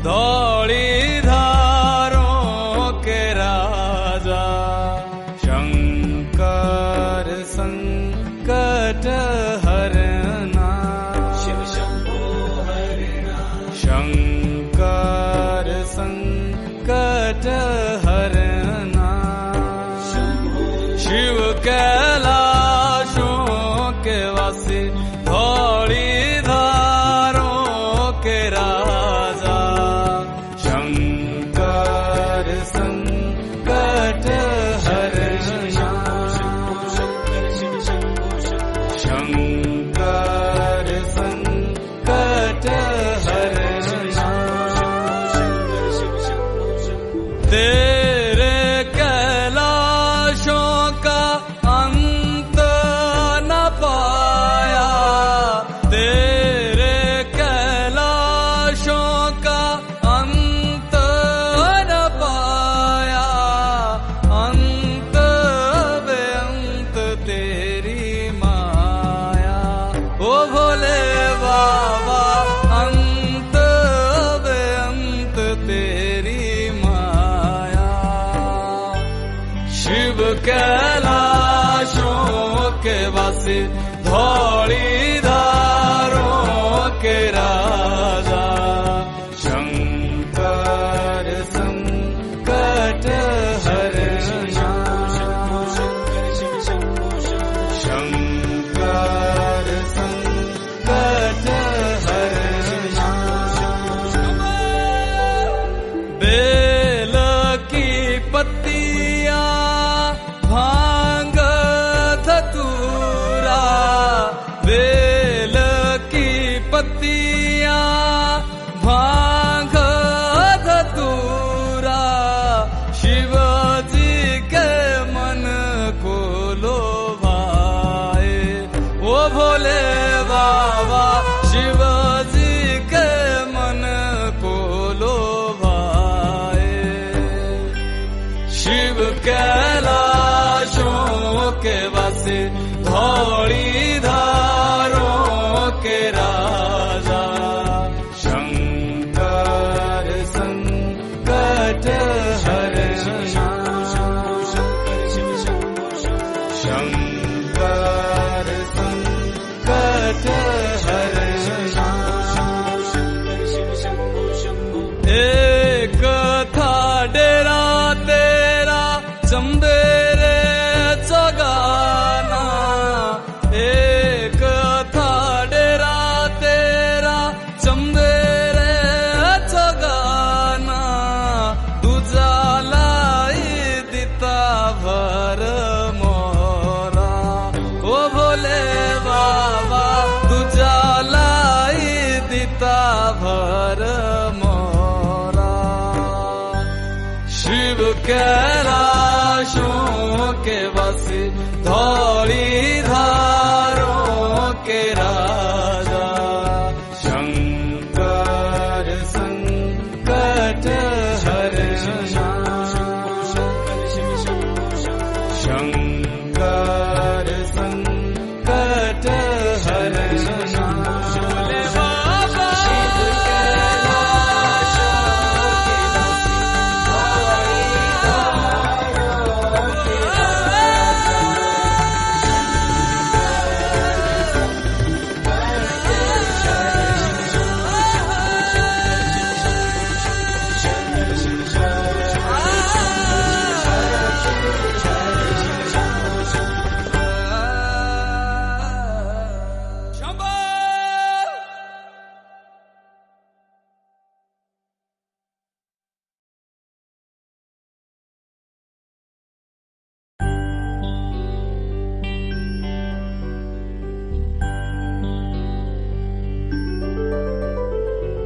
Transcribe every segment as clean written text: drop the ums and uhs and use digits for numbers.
धौली धारों के राजा शंकर संकट हरना शिव शंभो हरना शंकर संकट हरना शिव कैलाशों के वासी धौली धारों के राजा शंकर संकट हरना शंकर संकट हरना तेरे कैलाशों का अंत न पाया तेरे कैलाशों का अंत न पाया अंत बेअंत तेरी माया ओ भोले बाबा अंत बेअंत तेरी माया शिव कैलाशों के वासी धौली धारों के राजा शंकर संकट हरना शंकर संकट हरना बेल की पत्तियां भांग धतूरा बेल की पत्तियां भांग धतूरा शिवजी के मन को लोभाए ओ भोले बाबा शिवजी के मन को लोभाए शिव कैलाशों के वासी धौली धारों के राजा शंकर संकट हरना शंकर संकट हरना एक था डेरा तेरा चंबेरे चगाना एक था डेरा तेरा चंबेरे चगाना तुझा लाई दिता भर मोरा ओ भोले बाबा तुझा लाई दिता भर मोरा शिव कैलाशों के वासी धौली धारों के राजा शंकर संकट हरना शंकर संकट हरना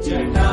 जटा